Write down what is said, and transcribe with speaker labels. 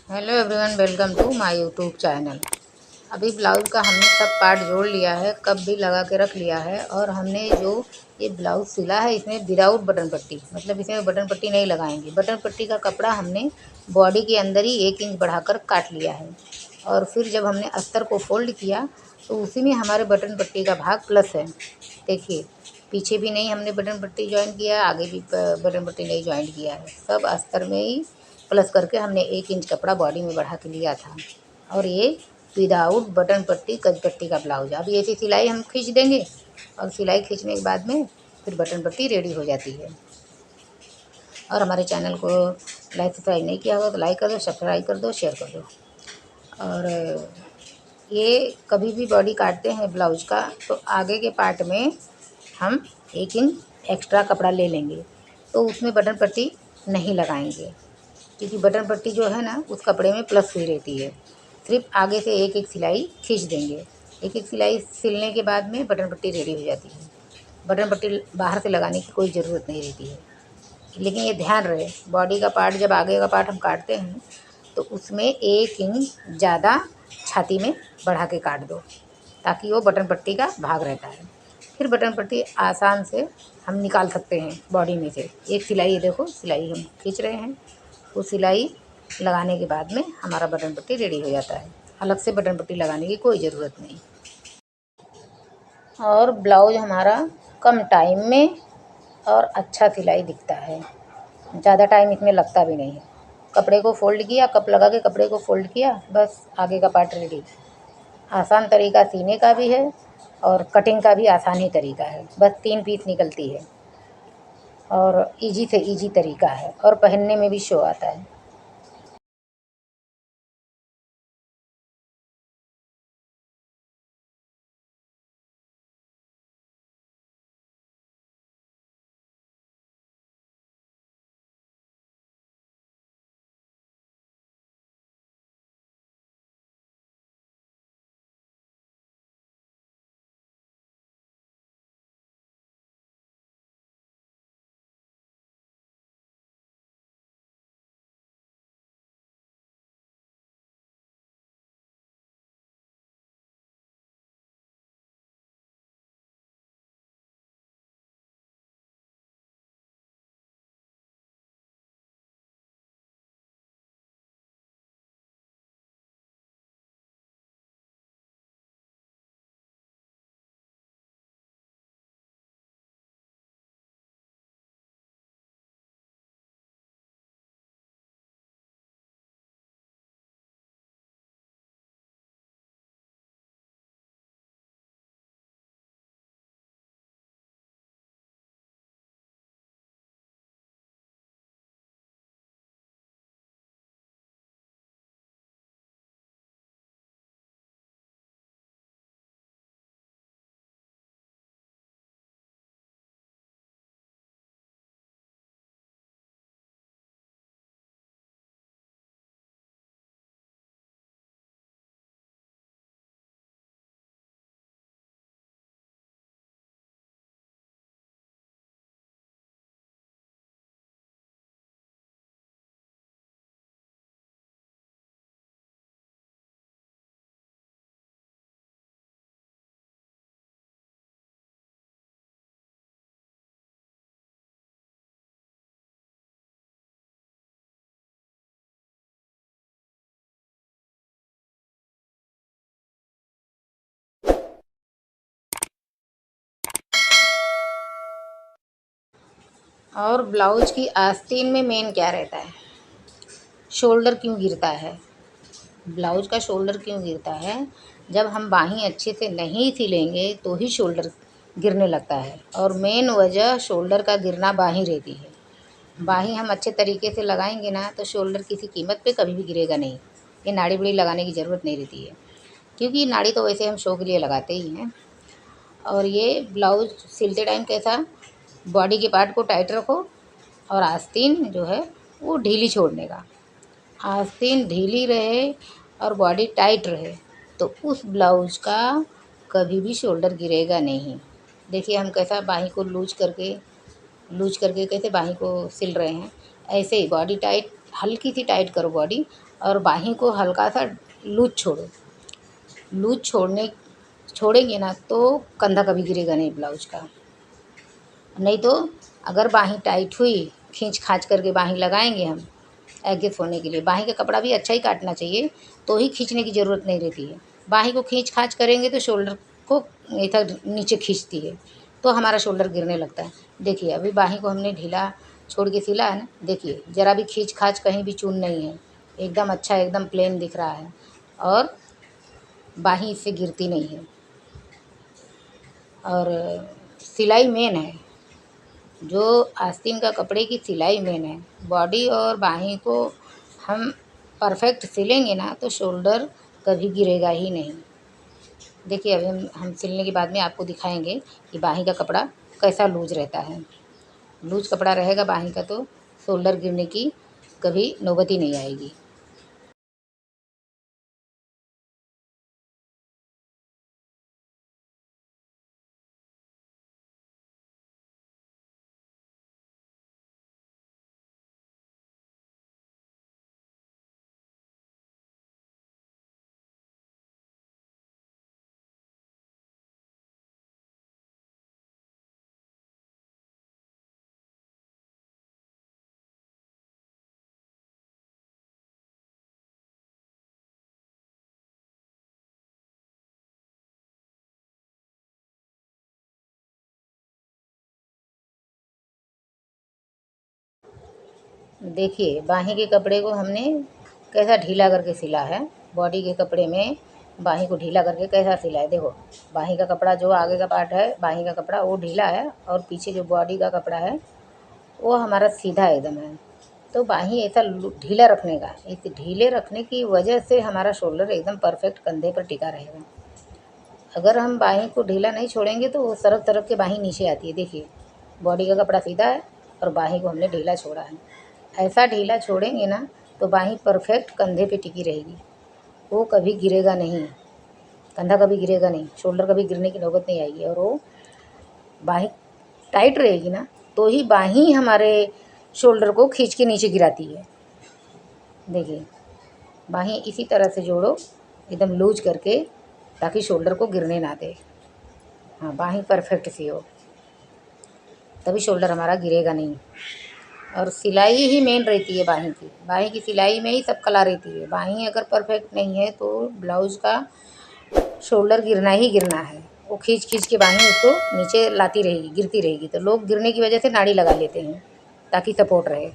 Speaker 1: Hello everyone, welcome to my YouTube channel. अभी blouse का हमने सब पार्ट जोड़ लिया है, कप भी लगा के रख लिया है। और हमने जो ये ब्लाउज़ सिला है इसमें विदाउट बटन पट्टी, मतलब इसमें बटन पट्टी नहीं लगाएंगे। बटन पट्टी का कपड़ा हमने बॉडी के अंदर ही 1 इंच बढ़ाकर काट लिया है। और फिर जब हमने अस्तर को फोल्ड किया तो उसी में हमारे बटन पट्टी का भाग प्लस है। देखिए, पीछे भी नहीं हमने बटन पट्टी ज्वाइन किया, आगे भी बटन पट्टी नहीं ज्वाइन किया है। सब अस्तर में ही प्लस करके हमने 1 इंच कपड़ा बॉडी में बढ़ा के लिया था। और ये विदाउट बटन पट्टी कज पट्टी का ब्लाउज। अब ये सिलाई हम खींच देंगे और सिलाई खींचने के बाद में फिर बटन पट्टी रेडी हो जाती है। और हमारे चैनल को लाइक सब्सक्राइब नहीं किया होगा तो लाइक कर दो, सब्सक्राइब कर दो, शेयर कर दो। और ये कभी भी बॉडी काटते हैं ब्लाउज का तो आगे के पार्ट में हम 1 इंच एक्स्ट्रा कपड़ा ले लेंगे, तो उसमें बटन पट्टी नहीं लगाएंगे, क्योंकि बटन पट्टी जो है ना उस कपड़े में प्लस हुई रहती है। सिर्फ आगे से एक एक सिलाई खींच देंगे। एक एक सिलाई सिलने के बाद में बटन पट्टी रेडी हो जाती है। बटन पट्टी बाहर से लगाने की कोई ज़रूरत नहीं रहती है। लेकिन ये ध्यान रहे, बॉडी का पार्ट जब आगे का पार्ट हम काटते हैं तो उसमें 1 इंच ज़्यादा छाती में बढ़ा के काट दो, ताकि वो बटन पट्टी का भाग रहता है। फिर बटन पट्टी आसान से हम निकाल सकते हैं बॉडी में से। एक सिलाई, ये देखो सिलाई हम खींच रहे हैं, वो सिलाई लगाने के बाद में हमारा बटन पट्टी रेडी हो जाता है। अलग से बटन पट्टी लगाने की कोई ज़रूरत नहीं। और ब्लाउज हमारा कम टाइम में और अच्छा सिलाई दिखता है, ज़्यादा टाइम इसमें लगता भी नहीं है। कपड़े को फ़ोल्ड किया, कप लगा के कपड़े को फ़ोल्ड किया, बस आगे का पार्ट रेडी। आसान तरीका सीने का भी है और कटिंग का भी आसान ही तरीका है। बस 3 पीस निकलती है और इजी से इजी तरीका है और पहनने में भी शो आता है। और ब्लाउज की आस्तीन में मेन क्या रहता है, शोल्डर क्यों गिरता है। ब्लाउज का शोल्डर क्यों गिरता है, जब हम बाहीं अच्छे से नहीं सिलेंगे तो ही शोल्डर गिरने लगता है। और मेन वजह शोल्डर का गिरना बाहीं रहती है। बाहीं हम अच्छे तरीके से लगाएंगे ना तो शोल्डर किसी कीमत पे कभी भी गिरेगा नहीं। ये नाड़ी बड़ी लगाने की ज़रूरत नहीं रहती है, क्योंकि नाड़ी तो वैसे हम शो के लिए लगाते ही हैं। और ये ब्लाउज सिलते टाइम कैसा, बॉडी के पार्ट को टाइट रखो और आस्तीन जो है वो ढीली छोड़ने का। आस्तीन ढीली रहे और बॉडी टाइट रहे तो उस ब्लाउज का कभी भी शोल्डर गिरेगा नहीं। देखिए हम कैसा बाहीं को लूज करके कैसे बाहीं को सिल रहे हैं। ऐसे ही बॉडी टाइट हल्की सी टाइट करो बॉडी, और बाहीं को हल्का सा लूज छोड़ो। लूज छोड़ेंगे ना तो कंधा कभी गिरेगा नहीं ब्लाउज का। नहीं तो अगर बाहीं टाइट हुई, खींच खाच करके बाहीं लगाएंगे हम एडजस्ट होने के लिए। बाहीं का कपड़ा भी अच्छा ही काटना चाहिए, तो ही खींचने की ज़रूरत नहीं रहती है। बाहीं को खींच खाच करेंगे तो शोल्डर को इधर नीचे खींचती है, तो हमारा शोल्डर गिरने लगता है। देखिए अभी बाहीं को हमने ढीला छोड़ के सिला है ना, देखिए ज़रा भी खींच खाच कहीं भी चून नहीं है, एकदम अच्छा एकदम प्लेन दिख रहा है, और बाहीं इससे गिरती नहीं है। और सिलाई मेन है, जो आस्तीन का कपड़े की सिलाई मेन है। बॉडी और बाहीं को हम परफेक्ट सिलेंगे ना तो शोल्डर कभी गिरेगा ही नहीं। देखिए अभी हम सिलने के बाद में आपको दिखाएंगे कि बाहीं का कपड़ा कैसा लूज रहता है। लूज कपड़ा रहेगा बाहीं का तो शोल्डर गिरने की कभी नौबत ही नहीं आएगी। देखिए बाहीं के कपड़े को हमने कैसा ढीला करके सिला है। बॉडी के कपड़े में बाहीं को ढीला करके कैसा सिला है। देखो बाहीं का कपड़ा जो आगे का पार्ट है बाहीं का कपड़ा वो ढीला है, और पीछे जो बॉडी का कपड़ा है वो हमारा सीधा एकदम है। तो बाहीं ऐसा ढीला रखने का, इस ढीले रखने की वजह से हमारा शोल्डर एकदम परफेक्ट कंधे पर टिका रहेगा। अगर हम बाहीं को ढीला नहीं छोड़ेंगे तो वो सरक सरक के बाहीं नीचे आती है। देखिए बॉडी का कपड़ा सीधा है और बाहीं को हमने ढीला छोड़ा है। ऐसा ढीला छोड़ेंगे ना तो बाहीं परफेक्ट कंधे पे टिकी रहेगी, वो कभी गिरेगा नहीं, कंधा कभी गिरेगा नहीं, शोल्डर कभी गिरने की नौबत नहीं आएगी। और वो बाहीं टाइट रहेगी ना तो ही बाहीं हमारे शोल्डर को खींच के नीचे गिराती है। देखिए बाहीं इसी तरह से जोड़ो एकदम लूज करके, ताकि शोल्डर को गिरने ना दे। हाँ बाहीं परफेक्ट सियो, तभी शोल्डर हमारा गिरेगा नहीं। और सिलाई ही मेन रहती है बाहीं की सिलाई में ही सब कला रहती है। बाहीं अगर परफेक्ट नहीं है तो ब्लाउज़ का शोल्डर गिरना ही गिरना है। वो खींच खींच के बाहीं उसको नीचे लाती रहेगी, गिरती रहेगी, तो लोग गिरने की वजह से नाड़ी लगा लेते हैं ताकि सपोर्ट रहे।